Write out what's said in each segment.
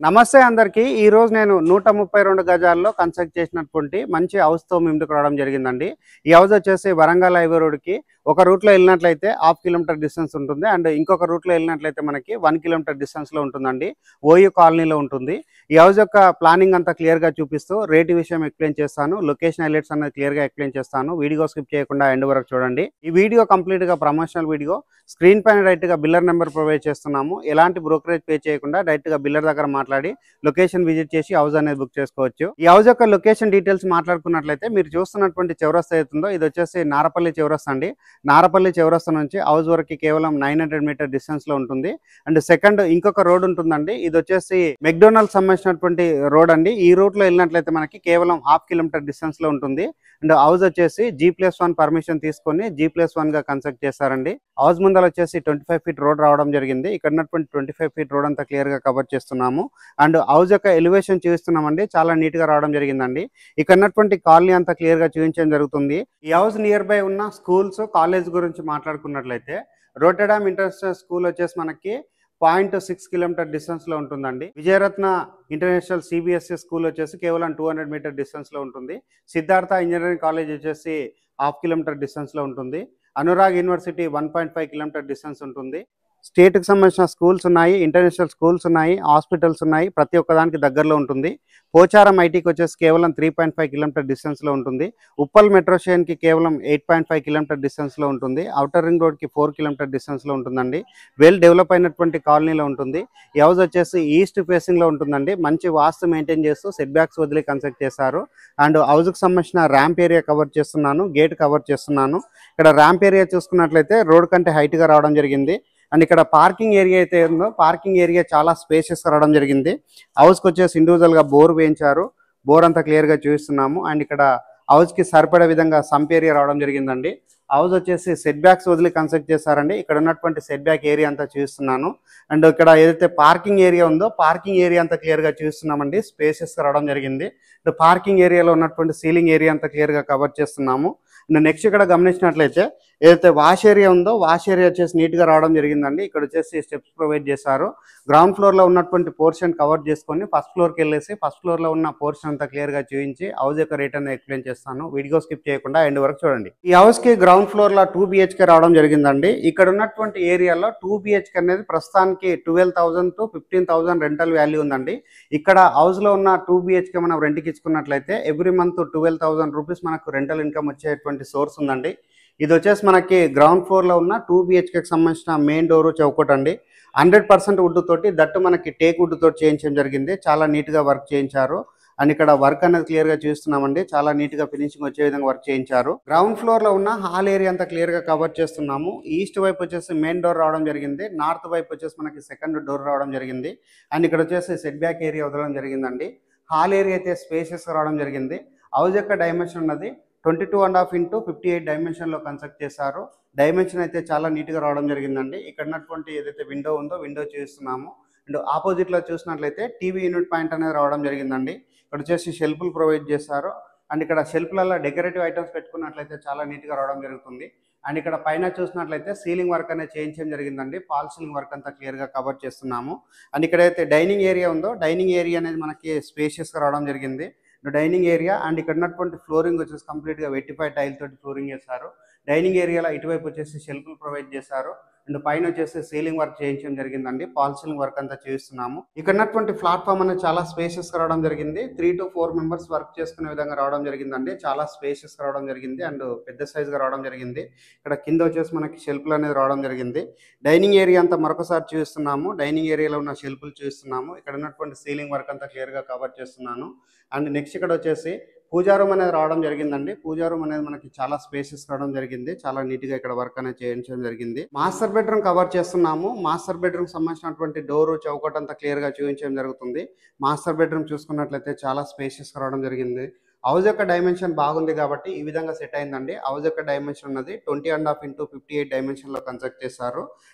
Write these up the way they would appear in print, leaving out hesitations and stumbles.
నమస్తే అందరికీ. ఈరోజు నేను 132 గజాల్లో కన్స్ట్రక్ట్ చేసినటువంటి మంచి హౌస్‌తో మీ ముందుకు రావడం జరిగిందండి. ఈ హౌస్ వచ్చేసి వరంగల్ హైవే రోడ్‌కి ఒక రూట్‌లో వెళ్ళినట్లయితే హాఫ్ కిలోమీటర్ డిస్టెన్స్ ఉంటుంది. అండ్ ఇంకొక రూట్‌లో వెళ్ళినట్లయితే మనకి 1 కిలోమీటర్ డిస్టెన్స్‌లో ఉంటుందండి. ఓయూ కాలనీలో ఉంటుంది. ఈ హౌస్ యొక్క ప్లానింగ్ అంతా క్లియర్‌గా చూపిస్తూ రేట్ విషయం ఎక్స్‌ప్లెయిన్ చేస్తాను. లొకేషన్ హైలైట్స్ అనేది క్లియర్‌గా ఎక్స్‌ప్లెయిన్ చేస్తాను. వీడియో స్కిప్ చేయకుండా ఎండ్ వరకు చూడండి. ఈ వీడియో కంప్లీట్‌గా ప్రమోషనల్ వీడియో. స్క్రీన్ పైన డైరెక్ట్‌గా బిల్లర్ నెంబర్ ప్రొవైడ్ చేస్తున్నాము. ఎలాంటి బ్రోకరేజ్ పే చేయకుండా డైరెక్ట్‌గా బిల్లర్ దగ్గర మాట్లాడి లొకేషన్ విజిట్ చేసి హౌస్ అనేది బుక్ చేసుకోవచ్చు. ఈ హౌస్ యొక్క లొకేషన్ డీటెయిల్స్ మాట్లాడుకున్నట్లయితే మీరు చూస్తున్నటువంటి చౌరస్తా అవుతుందో ఇది వచ్చేసి నారపల్లి చౌరస్తా అండి. నారపల్లి చౌరస్తా నుంచి హౌస్ వరకు కేవలం 900 మీటర్ డిస్టెన్స్ లో ఉంటుంది. అండ్ సెకండ్ ఇంకొక రోడ్ ఉంటుందండి. ఇది వచ్చేసి మెక్డొనాల్డ్ సంబంధించినటువంటి రోడ్ అండి. ఈ రూట్ లో వెళ్ళినట్లయితే మనకి కేవలం హాఫ్ కిలోమీటర్ డిస్టెన్స్ లో ఉంటుంది. అండ్ హౌస్ వచ్చేసి G+1 పర్మిషన్ తీసుకొని G+1 గా కన్స్ట్రక్ట్ చేస్తారండి. హౌస్ ముందర వచ్చేసి 25 ఫీట్ రోడ్ రావడం జరిగింది. ఇక్కడ ఉన్నటువంటి 25 ఫీట్ రోడ్ అంతా క్లియర్ గా కవర్ చేస్తున్నాము. అండ్ హౌస్ యొక్క ఎలివేషన్ చూస్తున్నామండి. చాలా నీట్ గా రావడం జరిగిందండి. ఇక్కడ ఉన్నటువంటి కాలనీ అంతా క్లియర్ గా చూపించడం జరుగుతుంది. ఈ హౌస్ నియర్ బై ఉన్న స్కూల్స్ కాలేజ్ గురించి మాట్లాడుకున్నట్లయితే రోటర్డామ్ ఇంటర్నేషనల్ స్కూల్ వచ్చేసి మనకి 0.6 కిలోమీటర్ డిస్టెన్స్ లో ఉంటుందండి. విజయరత్న ఇంటర్నేషనల్ సిబిఎస్ఈ స్కూల్ వచ్చేసి కేవలం 200 మీటర్ డిస్టెన్స్ లో ఉంటుంది. సిద్ధార్థ ఇంజనీరింగ్ కాలేజ్ వచ్చేసి హాఫ్ కిలోమీటర్ డిస్టెన్స్ లో ఉంటుంది. అనురాగ్ యూనివర్సిటీ 1.5 కిలోమీటర్ డిస్టెన్స్ ఉంటుంది. స్టేట్కి సంబంధించిన స్కూల్స్ ఉన్నాయి, ఇంటర్నేషనల్ స్కూల్స్ ఉన్నాయి, హాస్పిటల్స్ ఉన్నాయి. ప్రతి ఒక్కదానికి దగ్గరలో ఉంటుంది. పోచారం ఐటీకి వచ్చేసి కేవలం 3.5 కిలోమీటర్ డిస్టెన్స్లో ఉంటుంది. ఉప్పల్ మెట్రో స్టేషన్కి కేవలం 8.5 కిలోమీటర్ డిస్టెన్స్లో ఉంటుంది. అవుటర్ రింగ్ రోడ్కి 4 కిలోమీటర్ డిస్టెన్స్లో ఉంటుందండి. వెల్ డెవలప్ అయినటువంటి కాలనీలో ఉంటుంది. ఈ హౌస్ వచ్చేసి ఈస్ట్ ఫేసింగ్లో ఉంటుందండి. మంచి వాస్తు మెయింటైన్ చేస్తూ సెట్ బ్యాక్స్ వదిలి కన్స్ట్రక్ట్ చేశారు. అండ్ హౌస్కి సంబంధించిన ర్యాంప్ ఏరియా కవర్ చేస్తున్నాను, గేట్ కవర్ చేస్తున్నాను. ఇక్కడ ర్యాంప్ ఏరియా చూసుకున్నట్లయితే రోడ్ కంటే హైట్గా రావడం జరిగింది. అండ్ ఇక్కడ పార్కింగ్ ఏరియా అయితే ఉందో పార్కింగ్ ఏరియా చాలా స్పేషియస్ రావడం జరిగింది. హౌస్కి వచ్చేసి ఇండివిజువల్గా బోర్ వేయించారు. బోర్ అంతా క్లియర్గా చూపిస్తున్నాము. అండ్ ఇక్కడ హౌస్కి సరిపడే విధంగా సంప్ ఏరియా రావడం జరిగిందండి. హౌస్ వచ్చేసి సెట్ బ్యాక్స్ వదిలి కన్స్ట్రక్ట్ చేశారండి. ఇక్కడ ఉన్నటువంటి సెట్ బ్యాక్ ఏరియా అంతా చూపిస్తున్నాను. అండ్ ఇక్కడ ఏదైతే పార్కింగ్ ఏరియా ఉందో పార్కింగ్ ఏరియా అంతా క్లియర్గా చూస్తున్నామండి. స్పేషియస్ రావడం జరిగింది. పార్కింగ్ ఏరియాలో ఉన్నటువంటి సీలింగ్ ఏరియా అంతా క్లియర్గా కవర్ చేస్తున్నాము. నెక్స్ట్ ఇక్కడ గమనించినట్లయితే ఏదైతే వాష్ ఏరియా ఉందో వాష్ ఏరియా వచ్చేసి నీట్గా రావడం జరిగిందండి. ఇక్కడ వచ్చేసి స్టెప్స్ ప్రొవైడ్ చేశారు. గ్రౌండ్ ఫ్లోర్లో ఉన్నటువంటి పోర్షన్ కవర్ చేసుకొని ఫస్ట్ ఫ్లోర్కి వెళ్ళేసి ఫస్ట్ ఫ్లోర్లో ఉన్న పోర్షన్ అంతా క్లియర్గా చూపించి హౌస్ యొక్క రేట్ అనేది ఎక్స్ప్లెయిన్ చేస్తాను. వీడియో స్కిప్ చేయకుండా ఎండ్ వరకు చూడండి. ఈ హౌస్కి గ్రౌండ్ ఫ్లోర్లో 2 BHK రావడం జరిగిందండి. ఇక్కడ ఉన్నటువంటి ఏరియాలో 2 BHK అనేది ప్రస్తుతానికి 12,000 to 15,000 రెంటల్ వాల్యూ ఉందండి. ఇక్కడ హౌస్లో ఉన్న 2 BHK మనం రెంట్కి ఇచ్చుకున్నట్లయితే ఎవ్రీ మంత్ 12,000 రూపీస్ మనకు రెంటల్ ఇన్కమ్ వచ్చేటువంటి సోర్స్ ఉందండి. ఇది వచ్చేసి మనకి గ్రౌండ్ ఫ్లోర్లో ఉన్న 2 BHKకి సంబంధించిన మెయిన్ డోరు చౌకట్ అండి. 100% వుడ్ తోటి దట్టు మనకి టేక్ వుడ్ తోటి చేయించడం జరిగింది. చాలా నీట్గా వర్క్ చేయించారు. అండ్ ఇక్కడ వర్క్ అనేది క్లియర్గా చూస్తున్నామండి. చాలా నీట్గా ఫినిషింగ్ వచ్చే విధంగా వర్క్ చేయించారు. గ్రౌండ్ ఫ్లోర్లో ఉన్న హాల్ ఏరియా అంతా క్లియర్గా కవర్ చేస్తున్నాము. ఈస్ట్ వైపు వచ్చేసి మెయిన్ డోర్ రావడం జరిగింది. నార్త్ వైపు వచ్చేసి మనకి సెకండ్ డోర్ రావడం జరిగింది. అండ్ ఇక్కడ వచ్చేసి సెట్ బ్యాక్ ఏరియా వదలడం జరిగిందండి. హాల్ ఏరియా అయితే స్పేషియస్గా రావడం జరిగింది. హౌస్ యొక్క డైమెన్షన్ ఉన్నది 22.5 into 58 డైమెన్షన్లో కన్స్ట్రక్ట్ చేశారు. డైమెన్షన్ అయితే చాలా నీట్గా రావడం జరిగిందండి. ఇక్కడ ఉన్నటువంటి ఏదైతే విండో ఉందో విండో చూస్తున్నాము. అండ్ ఆపోజిట్లో చూసినట్లయితే టీవీ యూనిట్ పాయింట్ అనేది రావడం జరిగిందండి. ఇక్కడ వచ్చేసి షెల్ఫ్లు ప్రొవైడ్ చేశారు. అండ్ ఇక్కడ షెల్ఫ్లలో డెకరేటివ్ ఐటమ్స్ పెట్టుకున్నట్లయితే చాలా నీట్గా రావడం జరుగుతుంది. అండ్ ఇక్కడ పైన చూసినట్లయితే సీలింగ్ వర్క్ అనేది చేయించడం జరిగిందండి. ఫాల్ సీలింగ్ వర్క్ అంతా క్లియర్గా కవర్ చేస్తున్నాము. అండ్ ఇక్కడ అయితే డైనింగ్ ఏరియా ఉందో డైనింగ్ ఏరియా అనేది మనకి స్పేషియస్గా రావడం జరిగింది. డైనింగ్ ఏరియా అండ్ ఇక్కడ ఉన్నటువంటి ఫ్లోరింగ్ వచ్చేసి కంప్లీట్గా వెట్టిఫైడ్ టైల్ తోటి ఫ్లోరింగ్ చేశారు. డైనింగ్ ఏరియాలో ఇటువైపు వచ్చేసి షెల్ఫ్లు ప్రొవైడ్ చేశారు. అండ్ పైన వచ్చేసి సీలింగ్ వర్క్ చేయించడం జరిగిందండి. ఫాల్ సీలింగ్ వర్క్ అంతా చేస్తున్నాము. ఇక్కడ ఉన్నటువంటి ప్లాట్ఫామ్ అనేది చాలా స్పేషియస్ గా రావడం జరిగింది. 3 to 4 మెంబర్స్ వర్క్ చేసుకునే విధంగా రావడం జరిగిందండి. చాలా స్పేషియస్ గా రావడం జరిగింది అండ్ పెద్ద సైజ్ గా రావడం జరిగింది. ఇక్కడ కింద వచ్చేసి మనకి షెల్ఫ్లు అనేది రావడం జరిగింది. డైనింగ్ ఏరియా అంతా మరొకసారి చూస్తున్నాము. డైనింగ్ ఏరియాలో ఉన్న షెల్ఫ్లు చూస్తున్నాము. ఇక్కడ ఉన్నటువంటి సీలింగ్ వర్క్ అంతా క్లియర్ గా కవర్ చేస్తున్నాను. అండ్ నెక్స్ట్ ఇక్కడ వచ్చేసి పూజా రూమ్ అనేది రావడం జరిగిందండి. పూజా రూమ్ అనేది మనకి చాలా స్పేసెస్ రావడం జరిగింది. చాలా నీట్ గా ఇక్కడ వర్క్ అనేది చేయించడం జరిగింది. మాస్టర్ బెడ్రూమ్ కవర్ చేస్తున్నాము. మాస్టర్ బెడ్రూమ్ సంబంధించినటువంటి డోరు చౌకట్ అంతా క్లియర్ గా చూపించడం జరుగుతుంది. మాస్టర్ బెడ్రూమ్ చూసుకున్నట్లయితే చాలా స్పేసెస్ రావడం జరిగింది. హౌస్ యొక్క డైమెన్షన్ బాగుంది కాబట్టి ఈ విధంగా సెట్ అయిందండి. హౌస్ యొక్క డైమెన్షన్ ఉన్నది 20.5 into 58 డైమెన్షన్ లో కన్స్ట్రక్ట్ చేశారు.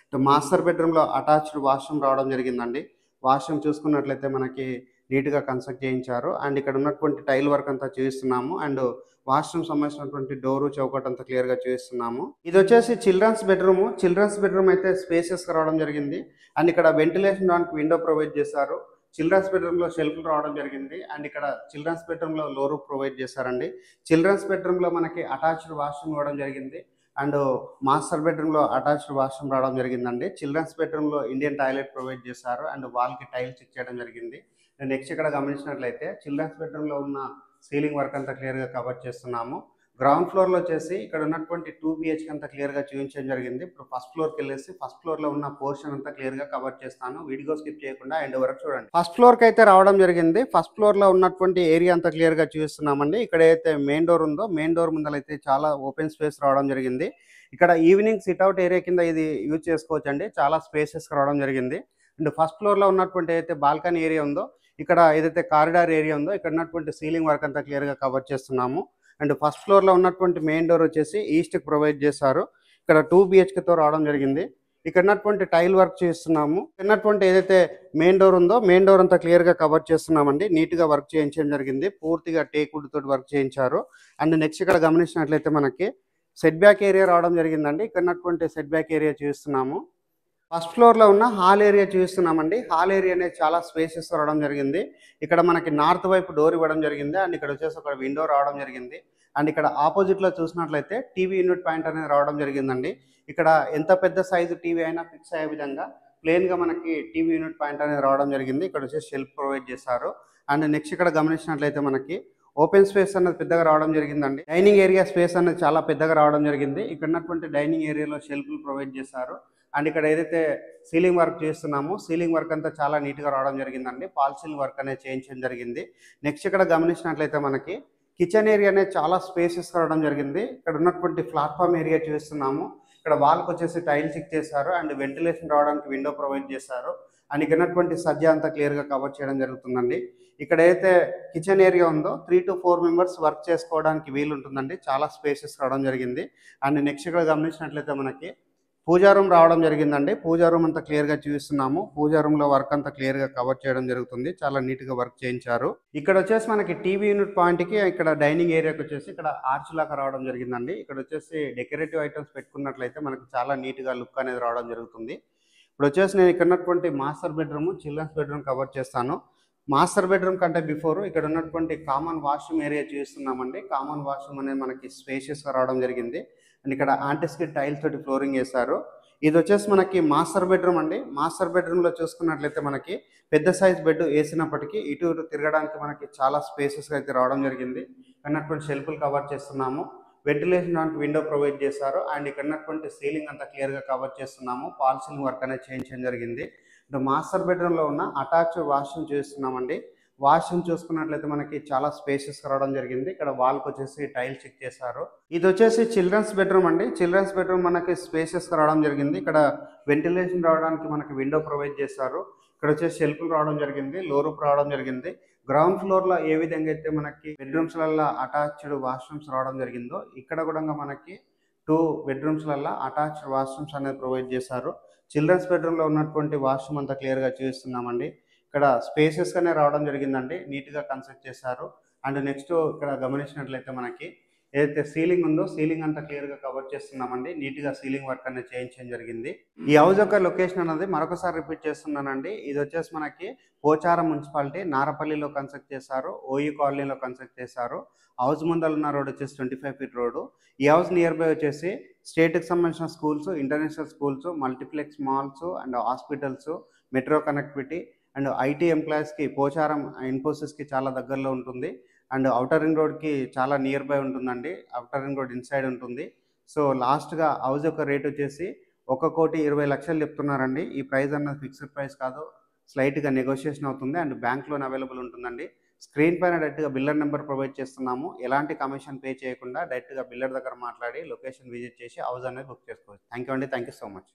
మాస్టర్ బెడ్రూమ్ లో అటాచ్డ్ వాష్రూమ్ రావడం జరిగిందండి. వాష్రూమ్ చూసుకున్నట్లయితే మనకి నీట్గా కన్స్ట్రక్ట్ చేయించారు. అండ్ ఇక్కడ ఉన్నటువంటి టైల్ వర్క్ అంతా చూపిస్తున్నాము. అండ్ వాష్రూమ్ సంబంధించినటువంటి డోరు చౌకట్ అంతా క్లియర్గా చూపిస్తున్నాము. ఇది వచ్చేసి చిల్డ్రన్స్ బెడ్రూమ్. చిల్డ్రన్స్ బెడ్రూమ్ అయితే స్పేసెస్గా రావడం జరిగింది. అండ్ ఇక్కడ వెంటిలేషన్ దానికి విండో ప్రొవైడ్ చేశారు. చిల్డ్రన్స్ బెడ్రూమ్లో షెల్ఫ్లు రావడం జరిగింది. అండ్ ఇక్కడ చిల్డ్రన్స్ బెడ్రూమ్లో లో రూఫ్ ప్రొవైడ్ చేశారండి. చిల్డ్రన్స్ బెడ్రూమ్లో మనకి అటాచ్డ్ వాష్రూమ్ ఇవ్వడం జరిగింది. అండ్ మాస్టర్ బెడ్రూమ్లో అటాచ్డ్ వాష్రూమ్ రావడం జరిగిందండి. చిల్డ్రన్స్ బెడ్రూమ్లో ఇండియన్ టాయిలెట్ ప్రొవైడ్ చేశారు. అండ్ వాల్కి టైల్స్ ఇచ్చేయడం జరిగింది. నెక్స్ట్ ఇక్కడ గమనించినట్లయితే చిల్డ్రన్స్ బెడ్రూమ్లో ఉన్న సీలింగ్ వర్క్ అంతా క్లియర్గా కవర్ చేస్తున్నాము. గ్రౌండ్ ఫ్లోర్లో వచ్చేసి ఇక్కడ ఉన్నటువంటి 2 BHK అంతా క్లియర్గా చూపించడం జరిగింది. ఇప్పుడు ఫస్ట్ ఫ్లోర్కి వెళ్ళేసి ఫస్ట్ ఫ్లోర్లో ఉన్న పోర్షన్ అంతా క్లియర్గా కవర్ చేస్తాను. వీడియో స్కిప్ చేయకుండా ఎండ్ వరకు చూడండి. ఫస్ట్ ఫ్లోర్కి అయితే రావడం జరిగింది. ఫస్ట్ ఫ్లోర్లో ఉన్నటువంటి ఏరియా అంతా క్లియర్గా చూపిస్తున్నామండి. ఇక్కడ అయితే మెయిన్ డోర్ ఉందో మెయిన్ డోర్ ముందలైతే చాలా ఓపెన్ స్పేస్ రావడం జరిగింది. ఇక్కడ ఈవినింగ్ సిట్అవుట్ ఏరియా కింద ఇది యూజ్ చేసుకోవచ్చు అండి. చాలా స్పేసెస్ రావడం జరిగింది. అండ్ ఫస్ట్ ఫ్లోర్లో ఉన్నటువంటి ఏదైతే బాల్కనీ ఏరియా ఉందో ఇక్కడ ఏదైతే కారిడార్ ఏరియా ఉందో ఇక్కడ ఉన్నటువంటి సీలింగ్ వర్క్ అంతా క్లియర్గా కవర్ చేస్తున్నాము. అండ్ ఫస్ట్ ఫ్లోర్లో ఉన్నటువంటి మెయిన్ డోర్ వచ్చేసి ఈస్ట్కి ప్రొవైడ్ చేశారు. ఇక్కడ 2 BHKతో రావడం జరిగింది. ఇక్కడ ఉన్నటువంటి టైల్ వర్క్ చేస్తున్నాము. ఉన్నటువంటి ఏదైతే మెయిన్ డోర్ ఉందో మెయిన్ డోర్ అంతా క్లియర్గా కవర్ చేస్తున్నామండి. నీట్గా వర్క్ చేయించడం జరిగింది. పూర్తిగా టేక్ వుడ్ తోటి వర్క్ చేయించారు. అండ్ నెక్స్ట్ ఇక్కడ గమనించినట్లయితే మనకి సెట్ బ్యాక్ ఏరియా రావడం జరిగిందండి. ఇక్కడ ఉన్నటువంటి సెట్ బ్యాక్ ఏరియా చూస్తున్నాము. ఫస్ట్ ఫ్లోర్లో ఉన్న హాల్ ఏరియా చూస్తున్నామండి. హాల్ ఏరియా అనేది చాలా స్పేసెస్ రావడం జరిగింది. ఇక్కడ మనకి నార్త్ వైపు డోర్ ఇవ్వడం జరిగింది. అండ్ ఇక్కడ వచ్చేసి ఒక విండో రావడం జరిగింది. అండ్ ఇక్కడ ఆపోజిట్లో చూసినట్లయితే టీవీ యూనిట్ పాయింట్ అనేది రావడం జరిగిందండి. ఇక్కడ ఎంత పెద్ద సైజు టీవీ అయినా ఫిక్స్ అయ్యే విధంగా ప్లెయిన్గా మనకి టీవీ యూనిట్ పాయింట్ అనేది రావడం జరిగింది. ఇక్కడ వచ్చేసి షెల్ఫ్ ప్రొవైడ్ చేశారు. అండ్ నెక్స్ట్ ఇక్కడ గమనించినట్లయితే మనకి ఓపెన్ స్పేస్ అనేది పెద్దగా రావడం జరిగిందండి. డైనింగ్ ఏరియా స్పేస్ అనేది చాలా పెద్దగా రావడం జరిగింది. ఇక్కడ ఉన్నటువంటి డైనింగ్ ఏరియాలో షెల్ఫ్లు ప్రొవైడ్ చేశారు. అండ్ ఇక్కడ ఏదైతే సీలింగ్ వర్క్ చేస్తున్నామో సీలింగ్ వర్క్ అంతా చాలా నీట్గా రావడం జరిగిందండి. ఫాల్ సీలింగ్ వర్క్ అనేది చేయించడం జరిగింది. నెక్స్ట్ ఇక్కడ గమనించినట్లయితే మనకి కిచెన్ ఏరియా అనేది చాలా స్పేసెస్ రావడం జరిగింది. ఇక్కడ ఉన్నటువంటి ప్లాట్ఫామ్ ఏరియా చూస్తున్నాము. ఇక్కడ వాల్కి వచ్చేసి టైల్స్ ఇచ్చేసారు. అండ్ వెంటిలేషన్ రావడానికి విండో ప్రొవైడ్ చేశారు. అండ్ ఇక్కడ ఉన్నటువంటి సజ్జ అంతా క్లియర్గా కవర్ చేయడం జరుగుతుందండి. ఇక్కడ అయితే కిచెన్ ఏరియా ఉందో 3 to 4 మెంబర్స్ వర్క్ చేసుకోవడానికి వీలు ఉంటుందండి. చాలా స్పేసెస్ రావడం జరిగింది. అండ్ నెక్స్ట్ ఇక్కడ గమనించినట్లయితే మనకి పూజా రూమ్ రావడం జరిగిందండి. పూజా రూమ్ అంతా క్లియర్గా చూపిస్తున్నాము. పూజా రూమ్లో వర్క్ అంతా క్లియర్గా కవర్ చేయడం జరుగుతుంది. చాలా నీట్గా వర్క్ చేయించారు. ఇక్కడ వచ్చేసి మనకి టీవీ యూనిట్ పాయింట్కి ఇక్కడ డైనింగ్ ఏరియాకి వచ్చేసి ఇక్కడ ఆర్చ్ లాగా రావడం జరిగిందండి. ఇక్కడ వచ్చేసి డెకరేటివ్ ఐటమ్స్ పెట్టుకున్నట్లయితే మనకి చాలా నీట్గా లుక్ అనేది రావడం జరుగుతుంది. ఇప్పుడు వచ్చేసి నేను ఇక్కడ ఉన్నటువంటి master bedroom children's bedroom cover చేస్తాను. మాస్టర్ బెడ్రూమ్ కంటే బిఫోర్ ఇక్కడ ఉన్నటువంటి కామన్ వాష్రూమ్ ఏరియా చూస్తున్నామండి. కామన్ వాష్రూమ్ అనేది మనకి స్పేషియస్గా రావడం జరిగింది. అండ్ ఇక్కడ యాంటిస్కిడ్ టైల్స్ తోటి ఫ్లోరింగ్ వేశారు. ఇది వచ్చేసి మనకి మాస్టర్ బెడ్రూమ్ అండి. మాస్టర్ బెడ్రూమ్లో చూసుకున్నట్లయితే మనకి పెద్ద సైజ్ బెడ్ వేసినప్పటికీ ఇటు ఇటు తిరగడానికి మనకి చాలా స్పేసెస్గా అయితే రావడం జరిగింది. అన్నటువంటి షెల్ఫ్లు కవర్ చేస్తున్నాము. వెంటిలేషన్ దానికి విండో ప్రొవైడ్ చేశారు. అండ్ ఇక్కడ ఉన్నటువంటి సీలింగ్ అంతా క్లియర్గా కవర్ చేస్తున్నాము. ఫాల్ సీలింగ్ వర్క్ అనేది చేయించడం జరిగింది. మాస్టర్ బెడ్రూమ్లో ఉన్న అటాచ్డ్ వాష్రూమ్ చూస్తున్నామండి. వాష్రూమ్ చూసుకున్నట్లయితే మనకి చాలా స్పేసెస్ రావడం జరిగింది. ఇక్కడ వాల్కి వచ్చేసి టైల్స్ చెక్ చేశారు. ఇది వచ్చేసి చిల్డ్రన్స్ బెడ్రూమ్ అండి. చిల్డ్రన్స్ బెడ్రూమ్ మనకి స్పేసెస్ రావడం జరిగింది. ఇక్కడ వెంటిలేషన్ రావడానికి మనకి విండో ప్రొవైడ్ చేశారు. ఇక్కడ వచ్చేసి షెల్ఫ్లు రావడం జరిగింది. లో రూప్ రావడం జరిగింది. గ్రౌండ్ ఫ్లోర్లో ఏ విధంగా అయితే మనకి బెడ్రూమ్స్లలో అటాచ్డ్ వాష్రూమ్స్ రావడం జరిగిందో ఇక్కడ కూడా మనకి 2 బెడ్రూమ్స్లలో అటాచ్డ్ వాష్రూమ్స్ అనేది ప్రొవైడ్ చేశారు. చిల్డ్రన్స్ బెడ్రూమ్లో ఉన్నటువంటి వాష్రూమ్ అంతా క్లియర్గా చూపిస్తున్నామండి. ఇక్కడ స్పేసెస్గానే రావడం జరిగిందండి. నీట్గా కన్స్ట్రక్ట్ చేశారు. అండ్ నెక్స్ట్ ఇక్కడ గమనించినట్లయితే మనకి ఏదైతే సీలింగ్ ఉందో సీలింగ్ అంతా క్లియర్గా కవర్ చేస్తున్నామండి. నీట్గా సీలింగ్ వర్క్ అనేది చేయించడం జరిగింది. ఈ హౌస్ యొక్క లొకేషన్ అనేది మరొకసారి రిపీట్ చేస్తున్నానండి. ఇది వచ్చేసి మనకి పోచారం మున్సిపాలిటీ నారపల్లిలో కన్స్ట్రక్ట్ చేశారు. ఓఈ కాలనీలో కన్స్ట్రక్ట్ చేశారు. హౌస్ ముందర ఉన్న రోడ్ వచ్చేసి 25 feet రోడ్డు. ఈ హౌస్ నియర్ బై వచ్చేసి స్టేట్కి సంబంధించిన schools, international schools, multiplex malls and hospitals, metro connectivity and IT ఎంప్లాయీస్కి పోచారం ఇన్ఫోసిస్కి చాలా దగ్గరలో ఉంటుంది. అండ్ ఔటర్ రింగ్ రోడ్కి చాలా నియర్ బై ఉంటుందండి. ఔటర్ రింగ్ రోడ్ ఇన్సైడ్ ఉంటుంది. సో లాస్ట్గా హౌస్ యొక్క రేట్ వచ్చేసి 1,20,00,000 చెప్తున్నారండి. ఈ ప్రైస్ అన్నది ఫిక్స్డ్ ప్రైస్ కాదు, స్లైట్గా నెగోషియేషన్ అవుతుంది. అండ్ బ్యాంక్ లోన్ అవైలబుల్ ఉంటుందండి. స్క్రీన్ పైన డైరెక్ట్గా బిల్లర్ నెంబర్ ప్రొవైడ్ చేస్తున్నాము. ఎలాంటి కమిషన్ పే చేయకుండా డైరెక్ట్గా బిల్లర్ దగ్గర మాట్లాడి లొకేషన్ విజిట్ చేసి హౌస్ అనేది బుక్ చేసుకోవచ్చు. థ్యాంక్ యూ అండి. Thank you so much.